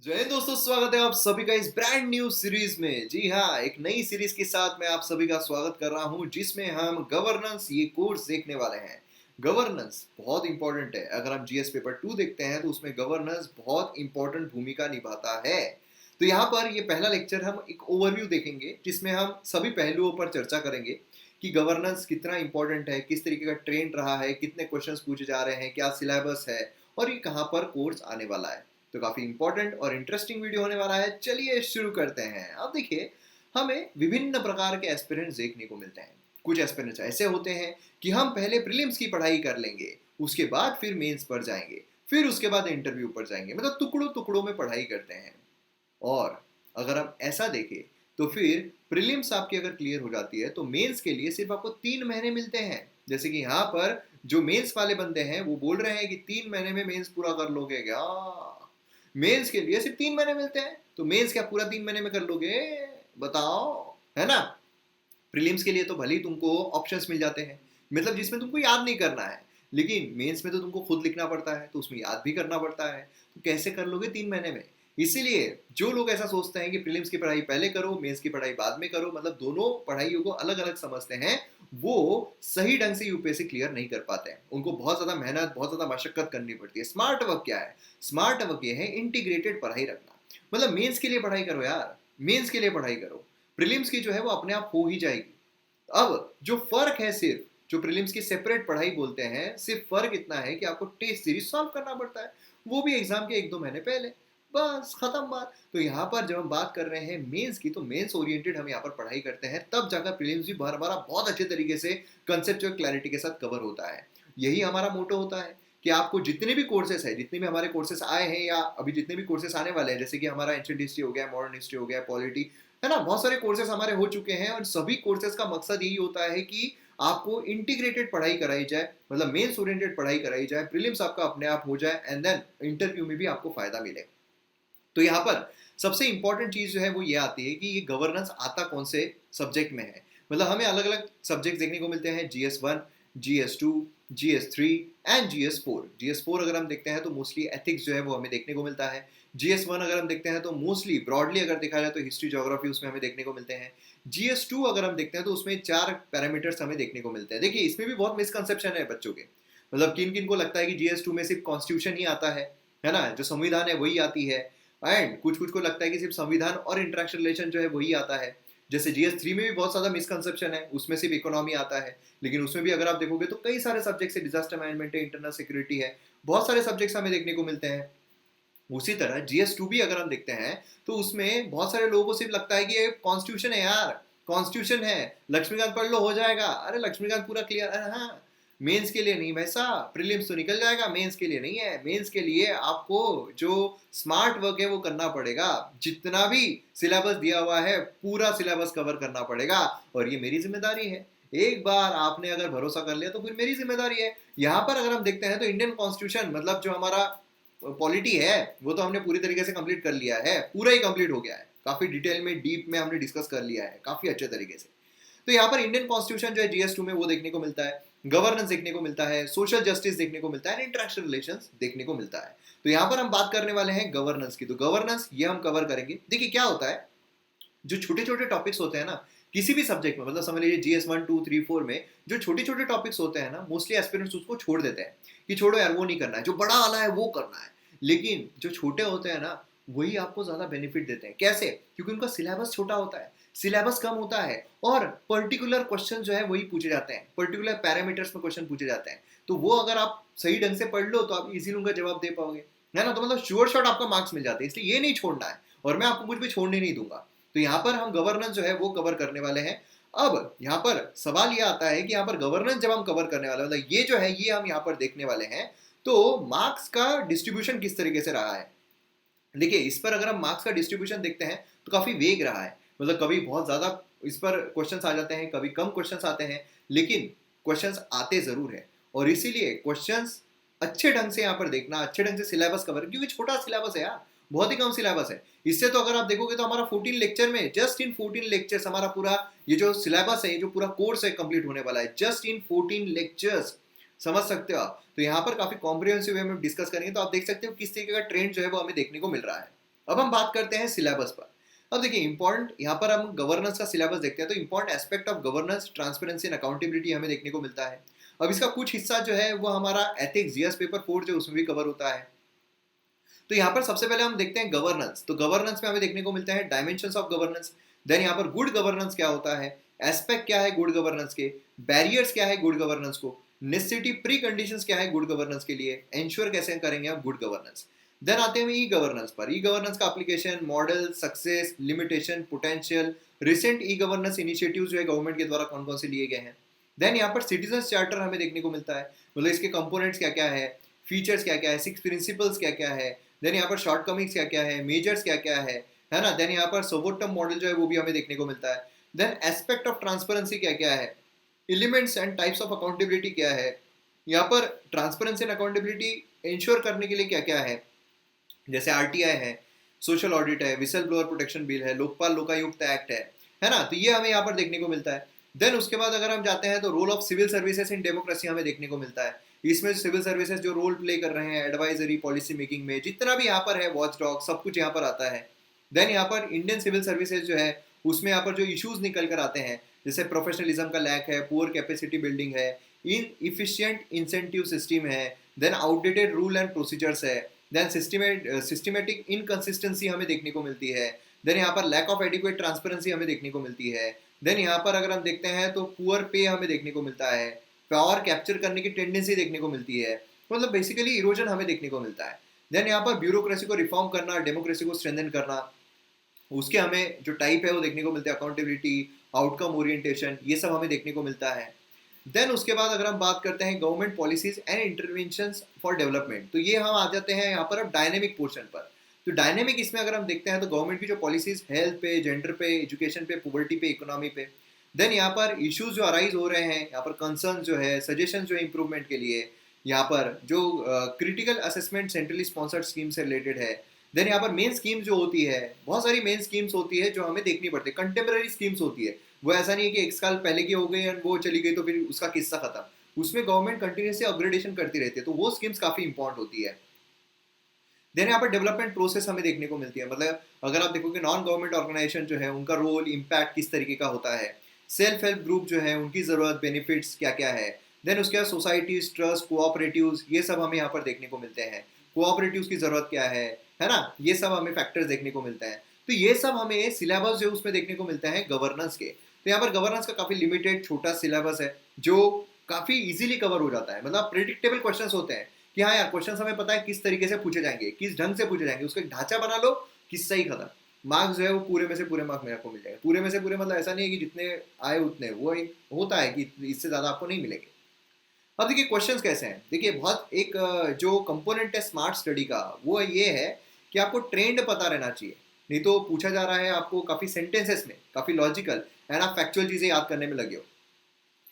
जय हिंद दोस्तों, स्वागत है आप सभी का इस ब्रांड न्यू सीरीज में। जी हाँ, एक नई सीरीज के साथ मैं आप सभी का स्वागत कर रहा हूं जिसमें हम गवर्नेंस ये कोर्स देखने वाले हैं। गवर्नेंस बहुत इंपॉर्टेंट है। अगर हम जीएस पेपर 2 देखते हैं तो उसमें गवर्नेंस बहुत इंपॉर्टेंट भूमिका निभाता है। तो यहाँ पर ये पहला लेक्चर हम एक ओवरव्यू देखेंगे जिसमें हम सभी पहलुओं पर चर्चा करेंगे कि गवर्नेंस कितना इंपॉर्टेंट है, किस तरीके का ट्रेंड रहा है, कितने क्वेश्चंस पूछे जा रहे हैं, क्या सिलेबस है और ये कहाँ पर कोर्स आने वाला है। तो काफी इंपॉर्टेंट और इंटरेस्टिंग वीडियो होने वाला है। चलिए शुरू करते हैं। अब देखिए, हमें विभिन्न प्रकार के एस्पिरेंट्स देखने को मिलते हैं। कुछ एस्पिरेंट्स ऐसे होते हैं कि हम पहले प्रीलिम्स की पढ़ाई कर लेंगे, उसके बाद फिर मेंस पर जाएंगे, फिर उसके बाद इंटरव्यू पर जाएंगे, मतलब टुकड़ों टुकड़ों में पढ़ाई करते हैं। और अगर हम ऐसा देखें तो फिर प्रीलिम्स आपकी अगर क्लियर हो जाती है तो मेंस के लिए सिर्फ आपको 3 महीने मिलते हैं। जैसे कि यहाँ पर जो मेंस वाले बंदे हैं वो बोल रहे हैं कि 3 महीने में मेंस पूरा कर लोगे क्या। मेंस के लिए सिर्फ 3 महीने मिलते हैं, तो मेंस क्या पूरा 3 महीने में कर लोगे? बताओ, है ना। प्रीलिम्स के लिए तो भले ही तुमको ऑप्शंस मिल जाते हैं, मतलब जिसमें तुमको याद नहीं करना है, लेकिन मेंस में तो तुमको खुद लिखना पड़ता है, तो उसमें याद भी करना पड़ता है। तो कैसे कर लोगे 3 महीने में? इसीलिए जो लोग ऐसा सोचते हैं कि प्रीलिम्स की पढ़ाई पहले करो, मेंस की पढ़ाई बाद में करो, मतलब दोनों पढ़ाइयों को अलग अलग समझते हैं, वो सही ढंग से यूपीएससी क्लियर नहीं कर पाते हैं। उनको बहुत ज्यादा मेहनत, बहुत ज्यादा मशक्कत करनी पड़ती है। स्मार्ट वर्क क्या है? स्मार्ट वर्क ये है इंटीग्रेटेड पढ़ाई रखना। मतलब मेंस के लिए पढ़ाई करो यार, मेंस के लिए पढ़ाई करो, प्रीलिम्स की जो है वो अपने आप हो ही जाएगी। अब जो फर्क है, सिर्फ जो प्रीलिम्स की सेपरेट पढ़ाई बोलते हैं, सिर्फ फर्क इतना है कि आपको टेस्ट सीरीज सॉल्व करना पड़ता है, वो भी एग्जाम के 1-2 महीने पहले। बस खत्म बात। तो यहाँ पर जब हम बात कर रहे हैं मेंस की, तो मेंस ओरिएंटेड हम यहाँ पर पढ़ाई करते हैं, तब जाकर प्रीलिम्स भी हमारा बहुत अच्छे तरीके से कंसेप्चुअल क्लैरिटी के साथ कवर होता है। यही हमारा मोटो होता है कि आपको जितने भी कोर्सेस है, जितने भी हमारे कोर्सेस आए हैं या अभी जितने भी कोर्सेस आने वाले हैं, जैसे कि हमारा एंशिएंट हिस्ट्री हो गया, मॉडर्न हिस्ट्री हो गया, पॉलिटी, है ना, बहुत सारे कोर्सेज हमारे हो चुके हैं। और सभी कोर्सेज का मकसद यही होता है कि आपको इंटीग्रेटेड पढ़ाई कराई जाए, मतलब मेंस ओरिएंटेड पढ़ाई कराई जाए, प्रीलिम्स आपका अपने आप हो जाए एंड देन इंटरव्यू में भी आपको फायदा मिले। तो यहाँ पर सबसे इंपॉर्टेंट चीज जो है वो ये आती है कि ये गवर्नेंस आता कौन से सब्जेक्ट में है। मतलब हमें अलग अलग सब्जेक्ट देखने को मिलते हैं, GS1, GS2, GS3 and GS4। GS4 अगर हम देखते हैं तो मोस्टली एथिक्स जो है वो हमें देखने को मिलता है। GS1 अगर हम देखते हैं तो मोस्टली ब्रॉडली अगर देखा जाए तो हिस्ट्री, ज्योग्राफी उसमें हमें देखने को मिलते हैं। GS2 अगर हम देखते हैं तो उसमें 4 पैरामीटर्स हमें देखने को मिलते हैं। देखिए, इसमें भी बहुत मिसकंसेप्शन है बच्चों के। मतलब किन किन को लगता है कि GS2 में सिर्फ कॉन्स्टिट्यूशन ही आता है ना, जो संविधान है वही आती है। एंड कुछ कुछ को लगता है कि सिर्फ संविधान और इंटरेक्शन रिलेशन जो है वही आता है। जैसे GS3 में भी बहुत ज्यादा मिसकंसेप्शन है, उसमें सिर्फ इकोनॉमी आता है, लेकिन उसमें भी अगर आप देखोगे तो कई सारे सब्जेक्ट्स है, डिजास्टर मैनेजमेंट है, इंटरनल सिक्योरिटी है, बहुत सारे सब्जेक्ट्स हमें देखने को मिलते हैं। उसी तरह GS2 भी अगर हम देखते हैं तो उसमें बहुत सारे लोगों को सिर्फ लगता है कि ये कॉन्स्टिट्यूशन है यार, कॉन्स्टिट्यूशन है, लक्ष्मीकांत पढ़ लो हो जाएगा। अरे लक्ष्मीकांत पूरा क्लियर, अरे हाँ, मेंस के लिए नहीं भाई साहब, प्रीलिम्स तो निकल जाएगा, मेंस के लिए नहीं है। मेंस के लिए आपको जो स्मार्ट वर्क है वो करना पड़ेगा। जितना भी सिलेबस दिया हुआ है पूरा सिलेबस कवर करना पड़ेगा, और ये मेरी जिम्मेदारी है। एक बार आपने अगर भरोसा कर लिया तो फिर मेरी जिम्मेदारी है। यहाँ पर अगर हम देखते हैं तो इंडियन कॉन्स्टिट्यूशन, मतलब जो हमारा पॉलिटी है, वो तो हमने पूरी तरीके से कंप्लीट कर लिया है, पूरा ही कंप्लीट हो गया है, काफी डिटेल में, डीप में हमने डिस्कस कर लिया है काफी अच्छे तरीके से। तो यहाँ पर इंडियन कॉन्स्टिट्यूशन जो है GS2 में वो देखने को मिलता है, गवर्नेंस देखने को मिलता है, सोशल जस्टिस देखने को मिलता है, इंटरेक्शन रिलेशंस देखने को मिलता है। तो यहाँ पर हम बात करने वाले हैं गवर्नेंस की। तो गवर्नेंस ये हम कवर करेंगे। देखिए क्या होता है, जो छोटे छोटे टॉपिक्स होते हैं ना किसी भी सब्जेक्ट में, मतलब समझ लीजिए GS1, 2, 3, 4 में जो छोटे छोटे टॉपिक्स होते हैं ना, मोस्टली एस्पिरेंट्स उसको छोड़ देते हैं कि छोड़ो यार वो नहीं करना है, जो बड़ा वाला है वो करना है। लेकिन जो छोटे होते हैं ना वही आपको ज्यादा बेनिफिट देते हैं। कैसे? क्योंकि उनका सिलेबस छोटा होता है, सिलेबस कम होता है, और पर्टिकुलर क्वेश्चन जो है वही पूछे जाते हैं, पर्टिकुलर पैरामीटर्स में क्वेश्चन पूछे जाते हैं। तो वो अगर आप सही ढंग से पढ़ लो तो आप इजीली उनका जवाब दे पाओगे, है ना। तो मतलब श्योर शॉट आपका मार्क्स मिल जाते हैं, इसलिए ये नहीं छोड़ना है, और मैं आपको कुछ भी छोड़ने नहीं दूंगा। तो यहाँ पर हम गवर्नेंस जो है वो कवर करने वाले हैं। अब यहाँ पर सवाल ये आता है कि यहाँ पर गवर्नेंस जब हम कवर करने वाले हैं, मतलब ये जो है ये हम यहाँ पर देखने वाले हैं, तो मार्क्स का डिस्ट्रीब्यूशन किस तरीके से रहा है। देखिए, इस पर अगर हम मार्क्स का डिस्ट्रीब्यूशन देखते हैं तो काफी वेग रहा है। मतलब कभी बहुत ज्यादा इस पर क्वेश्चंस आ जाते हैं, कभी कम क्वेश्चंस आते हैं, लेकिन क्वेश्चंस आते जरूर है। और इसीलिए क्वेश्चंस अच्छे ढंग से यहाँ पर देखना, अच्छे ढंग से सिलेबस कवर, क्योंकि छोटा सिलेबस है यार, बहुत ही कम सिलेबस है। इससे तो अगर आप देखोगे तो हमारा 14 लेक्चर में, जस्ट इन 14 लेक्चर्स हमारा पूरा ये जो सिलेबस है, ये जो पूरा कोर्स है कंप्लीट होने वाला है, जस्ट इन 14 लेक्चर्स। समझ सकते हो आप। तो यहाँ पर काफी कॉम्प्रिहेंसिव वे में डिस्कस करेंगे, तो आप देख सकते हो किस तरीके का ट्रेंड जो है वो हमें देखने को मिल रहा है। अब हम बात करते हैं सिलेबस पर। अब देखिए इंपॉर्टेंट, यहाँ पर हम गवर्नेंस का सिलेबस देखते हैं तो important aspect of governance, transparency and accountability हमें देखने को मिलता है। अब इसका कुछ हिस्सा जो है वो हमारा एथिक्स जीएस पेपर 4 जो उसमें भी कवर होता है। तो यहाँ पर सबसे पहले हम देखते हैं गवर्नेंस। तो गवर्नेंस में हमें देखने को मिलता है डायमेंशंस ऑफ गवर्नेंस, देन यहाँ पर गुड गवर्नेंस क्या होता है, एस्पेक्ट क्या है गुड गवर्नेंस के, बैरियर्स क्या है गुड गवर्नेंस को, नेसेसिटी प्री कंडीशंस क्या है गुड गवर्नेंस के लिए, एंश्योर कैसे करेंगे आप गुड गवर्नेंस। देन आते हैं ई गवर्नेंस पर। ई गवर्नेंस का application, model, success, limitation, potential, recent e governance initiatives जो है गवर्नमेंट के द्वारा कौन कौन से लिए गए हैं। देन यहाँ पर सिटीजन चार्टर हमें देखने को मिलता है, मतलब इसके कंपोनेंट्स क्या क्या है, फीचर्स क्या क्या है, 6 प्रिंसिपल्स क्या क्या है, देन यहाँ पर शॉर्ट कमिंग्स क्या क्या है, मेजर्स क्या क्या है ना। देन यहाँ पर सोवोटम मॉडल जो है वो भी हमें देखने को मिलता है। देन एस्पेक्ट ऑफ ट्रांसपेरेंसी क्या क्या है, elements and types of accountability क्या है, यहाँ पर ट्रांसपेरेंसी एंड अकाउंटेबिलिटी इंश्योर करने के लिए क्या क्या है, जैसे आरटीआई है, सोशल ऑडिट है, विसल ब्लोअर प्रोटेक्शन बिल है, लोकपाल लोकायुक्त एक्ट है ना। तो ये हमें यहाँ पर देखने को मिलता है। देन उसके बाद अगर हम जाते हैं तो role of civil services in democracy हमें देखने को मिलता है। इसमें सिविल सर्विसेज जो रोल प्ले कर रहे हैं एडवाइजरी, पॉलिसी मेकिंग में, जितना भी यहाँ पर है, वॉच डॉग, सब कुछ यहाँ पर आता है। देन यहाँ पर इंडियन सिविल सर्विसेज जो है उसमें यहाँ पर जो इश्यूज निकल कर आते हैं, जैसे प्रोफेशनलिज्म का लैक है, पुअर कैपेसिटी बिल्डिंग है, इन इफिशियंट इंसेंटिव सिस्टम है, then outdated rule and procedures है, देन सिस्टमेटिक इनकंसिस्टेंसी हमें देखने को मिलती है, देन यहाँ पर लैक ऑफ एडिक्वेट ट्रांसपेरेंसी हमें देखने को मिलती है। देन यहाँ पर अगर हम देखते हैं तो पुअर पे हमें देखने को मिलता है, पावर कैप्चर करने की टेंडेंसी देखने को मिलती है, मतलब बेसिकली इरोजन हमें देखने को मिलता है। देन यहाँ पर ब्यूरोक्रेसी को रिफॉर्म करना, डेमोक्रेसी को स्ट्रेंथन करना, उसके हमें जो टाइप है वो देखने को मिलता है, अकाउंटेबिलिटी, आउटकम ओरिएंटेशन, ये सब हमें देखने को मिलता है। देन उसके बाद अगर हम बात करते हैं government policies and interventions for development, तो ये हम आ जाते हैं यहाँ पर अब डायनेमिक पोर्शन पर। तो डायनेमिक इसमें अगर हम देखते हैं तो गवर्नमेंट की जो पॉलिसीज हेल्थ पे, जेंडर पे, एजुकेशन पे, पॉवर्टी पे, इकोनॉमी पे, देन यहाँ पर इश्यूज जो अराइज हो रहे हैं, यहाँ पर कंसर्न जो है, सजेशन जो है इंप्रूवमेंट के लिए, यहाँ पर जो critical assessment centrally sponsored scheme से रिलेटेड है। देन यहाँ पर मेन स्कीम जो होती है, बहुत सारी मेन स्कीम्स होती है जो हमें देखनी पड़ती है, कंटेम्प्रेरी स्कीम्स होती है, वो ऐसा नहीं है कि एक साल पहले की हो गई और वो चली गई तो फिर उसका किस्सा खत्म। उसमें गवर्नमेंट कंटिन्यूसली अपग्रेडेशन करती रहती है, तो वो स्कीम्स काफी इंपॉर्टेंट होती है। देन यहाँ पर डेवलपमेंट प्रोसेस हमें देखने को मिलती है, मतलब अगर आप देखोगे नॉन गवर्नमेंट ऑर्गेनाइजेशन जो है उनका रोल, इम्पैक्ट किस तरीके का होता है, सेल्फ हेल्प ग्रुप जो है उनकी जरूरत, बेनिफिट्स क्या क्या है, देन उसके बाद सोसाइटीज, ट्रस्ट, कोऑपरेटिव्स, ये सब हमें यहाँ पर देखने को मिलते हैं, कोऑपरेटिव्स की जरूरत क्या है ना, ये सब हमें फैक्टर्स देखने को मिलते हैं। तो ये सब हमें सिलेबस जो उसमें देखने को मिलता है गवर्नेंस के। तो यहाँ पर गवर्नेंस का काफी लिमिटेड छोटा सिलेबस है जो काफी इजीली कवर हो जाता है, मतलब प्रेडिक्टेबल क्वेश्चंस होते हैं कि हाँ यार क्वेश्चंस हमें पता है किस तरीके से पूछे जाएंगे, किस ढंग से पूछे जाएंगे, उसका एक ढांचा बना लो, किस्सा ही खत्म। मार्क्स जो है वो पूरे में से पूरे मार्क्स मेरे को मिल जाएगा, पूरे में से पूरे, मतलब ऐसा नहीं है कि जितने आए उतने, वो एक होता है कि इससे ज्यादा आपको नहीं मिलेंगे। अब देखिए क्वेश्चंस कैसे हैं, देखिए बहुत एक जो कंपोनेंट है स्मार्ट स्टडी का वो ये है कि आपको ट्रेंड पता रहना चाहिए, नहीं तो पूछा जा रहा है आपको काफी सेंटेंसेस में, काफी लॉजिकल एंड आप फैक्चुअल चीजें याद करने में लगे हो,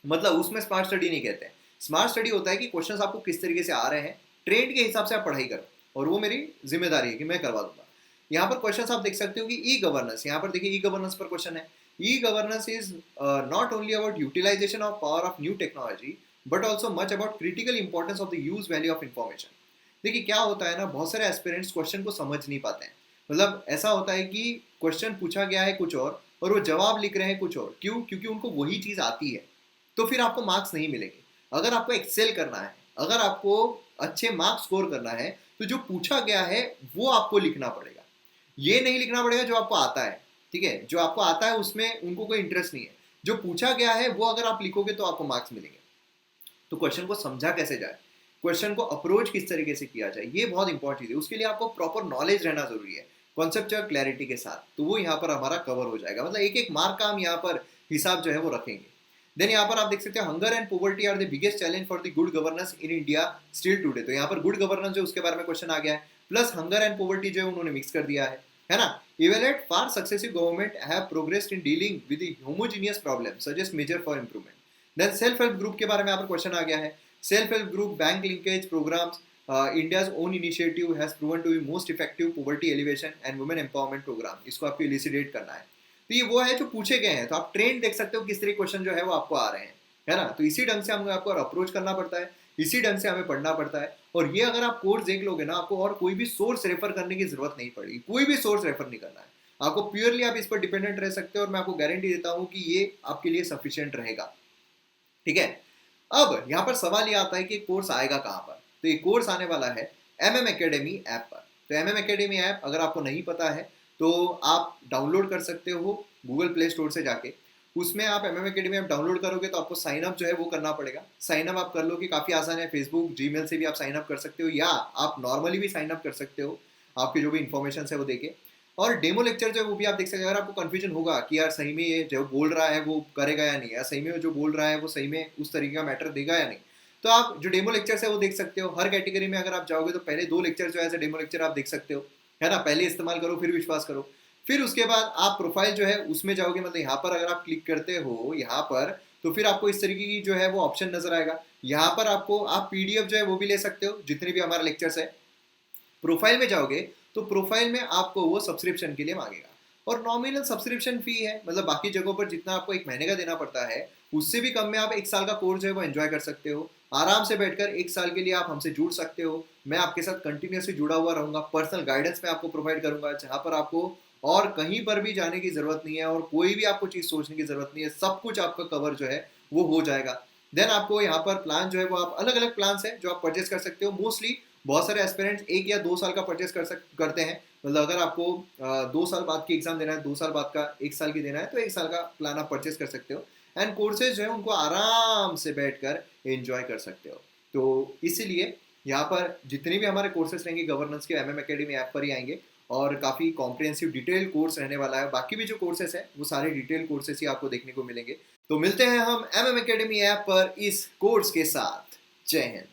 मतलब उसमें स्मार्ट स्टडी नहीं कहते हैं। स्मार्ट स्टडी होता है कि क्वेश्चंस आपको किस तरीके से आ रहे हैं, ट्रेंड के हिसाब से आप पढ़ाई करो, और वो मेरी जिम्मेदारी है कि मैं करवा दूंगा। यहाँ पर क्वेश्चंस आप देख सकते हो कि ई गवर्नेंस, यहाँ पर देखिए ई गवर्नेंस पर क्वेश्चन है। E governance is not only about utilisation of power of new technology but also much about critical importance of the use value of information. देखिए क्या होता है ना, बहुत सारे एस्पिरेंट्स क्वेश्चन को समझ नहीं पाते हैं, मतलब ऐसा होता है कि क्वेश्चन पूछा गया है कुछ और वो जवाब लिख रहे हैं कुछ और, क्यों? क्योंकि उनको वही चीज आती है, तो फिर आपको मार्क्स नहीं मिलेंगे। अगर आपको एक्सेल करना है, अगर आपको अच्छे मार्क्स स्कोर करना है, तो जो पूछा गया है वो आपको लिखना पड़ेगा, ये नहीं लिखना पड़ेगा जो आपको आता है, ठीक है? जो आपको आता है उसमें उनको कोई इंटरेस्ट नहीं है, जो पूछा गया है वो अगर आप लिखोगे तो आपको मार्क्स मिलेंगे। तो क्वेश्चन को समझा कैसे जाए, क्वेश्चन को अप्रोच किस तरीके से किया जाए, ये बहुत इंपॉर्टेंट चीज है। उसके लिए आपको प्रॉपर नॉलेज रहना जरूरी है, कॉन्सेप्चुअल क्लैरिटी के साथ, तो वो यहाँ पर हमारा कवर हो जाएगा, मतलब एक एक मार्क का हम यहाँ पर हिसाब जो है वो रखेंगे। देन यहाँ पर आप देख सकते हैं hunger and poverty are the biggest challenge for the good governance in India still today. तो यहाँ पर गुड गवर्नेंस जो उसके बारे में क्वेश्चन आ गया है, प्लस हंगर एंड पॉवर्टी जो है उन्होंने मिक्स कर दिया है ना। Evaluate far successive government have progressed in dealing with the homogeneous problem, suggest measure for improvement. Then self help group के बारे में यहाँ पर क्वेश्चन आ गया है, self help group bank linkage programmes, India's own initiative has proven to be most effective poverty elevation and women empowerment program, इसको आपको इलिसिडेट करना है। तो ये वो है जो पूछे गए हैं, तो आप ट्रेंड देख सकते हो किस तरह क्वेश्चन जो है वो आपको आ रहे हैं, है ना। तो इसी ढंग से हमको आपको अप्रोच करना पड़ता है इसी ढंग से हमें पढ़ना पड़ता है। और ये अगर आप कोर्स देख लोगे ना, आपको और कोई भी सोर्स रेफर करने की जरूरत नहीं पड़ेगी, कोई भी सोर्स रेफर नहीं करना है आपको, प्योरली आप इस पर डिपेंडेंट रह सकते हो और मैं आपको गारंटी देता हूं कि ये आपके लिए सफिशिएंट रहेगा। ठीक है। अब यहाँ पर सवाल ये आता है कि कोर्स आएगा कहाँ पर। तो ये कोर्स आने वाला है MM Academy ऐप पर। तो MM Academy ऐप अगर आपको नहीं पता है तो आप डाउनलोड कर सकते हो गूगल प्ले स्टोर से जाके। उसमें आप MM Academy ऐप डाउनलोड करोगे तो आपको साइन अप जो है वो करना पड़ेगा। साइन अप आप कर लो कि काफ़ी आसान है, फेसबुक जीमेल से भी आप साइन अप कर सकते हो या आप नॉर्मली भी साइन अप कर सकते हो आपकी जो भी इन्फॉर्मेशन है वो देके। और डेमो लेक्चर जो है वो भी आप देख सकते हो। अगर आपको कंफ्यूजन होगा कि यार सही में ये जो बोल रहा है वो करेगा या नहीं, या सही में जो बोल रहा है वो सही में उस तरीके का मैटर देगा या नहीं, तो आप जो डेमो लेक्चर्स है वो देख सकते हो। हर कैटेगरी में अगर आप जाओगे तो पहले 2 लेक्चर जो है डेमो लेक्चर आप देख सकते हो, है ना। पहले इस्तेमाल करो फिर विश्वास करो। फिर उसके बाद आप प्रोफाइल जो है उसमें जाओगे, मतलब यहाँ पर अगर आप क्लिक करते हो यहाँ पर, तो फिर आपको इस तरीके की जो है वो ऑप्शन नजर आएगा। यहाँ पर आपको आप PDF जो है वो भी ले सकते हो जितने भी हमारे लेक्चर्स है। प्रोफाइल में जाओगे तो प्रोफाइल में आपको वो सब्सक्रिप्शन के लिए मांगेगा और नॉमिनल सब्सक्रिप्शन फी है, मतलब बाकी जगहों पर जितना आपको 1 महीने का देना पड़ता है उससे भी कम में आप 1 साल का कोर्स जो है वो एंजॉय कर सकते हो। आराम से बैठकर 1 साल के लिए आप हमसे जुड़ सकते हो। मैं आपके साथ कंटिन्यूसली जुड़ा हुआ रहूंगा, पर्सनल गाइडेंस मैं आपको प्रोवाइड करूंगा जहां पर आपको और कहीं पर भी जाने की जरूरत नहीं है और कोई भी आपको चीज सोचने की जरूरत नहीं है, सब कुछ आपका कवर जो है वो हो जाएगा। देन आपको यहाँ पर प्लान जो है वो आप अलग अलग प्लान है जो आप परचेस कर सकते हो। मोस्टली बहुत सारे एस्पिरेंट्स 1 या 2 साल का परचेस करते हैं, मतलब अगर आपको 2 साल बाद की एग्जाम देना है, 2 साल बाद का 1 साल की देना है, तो 1 साल का प्लान आप परचेस कर सकते हो। एंड कोर्सेज जो है उनको आराम से बैठकर एंजॉय कर सकते हो। तो इसीलिए यहाँ पर जितने भी हमारे कोर्सेज रहेंगे गवर्नेंस के MM Academy ऐप पर ही आएंगे और काफ़ी कॉम्प्रिहेंसिव डिटेल कोर्स रहने वाला है। बाकी भी जो कोर्सेज है वो सारे डिटेल कोर्सेज ही आपको देखने को मिलेंगे। तो मिलते हैं हम MM Academy ऐप पर इस कोर्स के साथ। जय हिंद।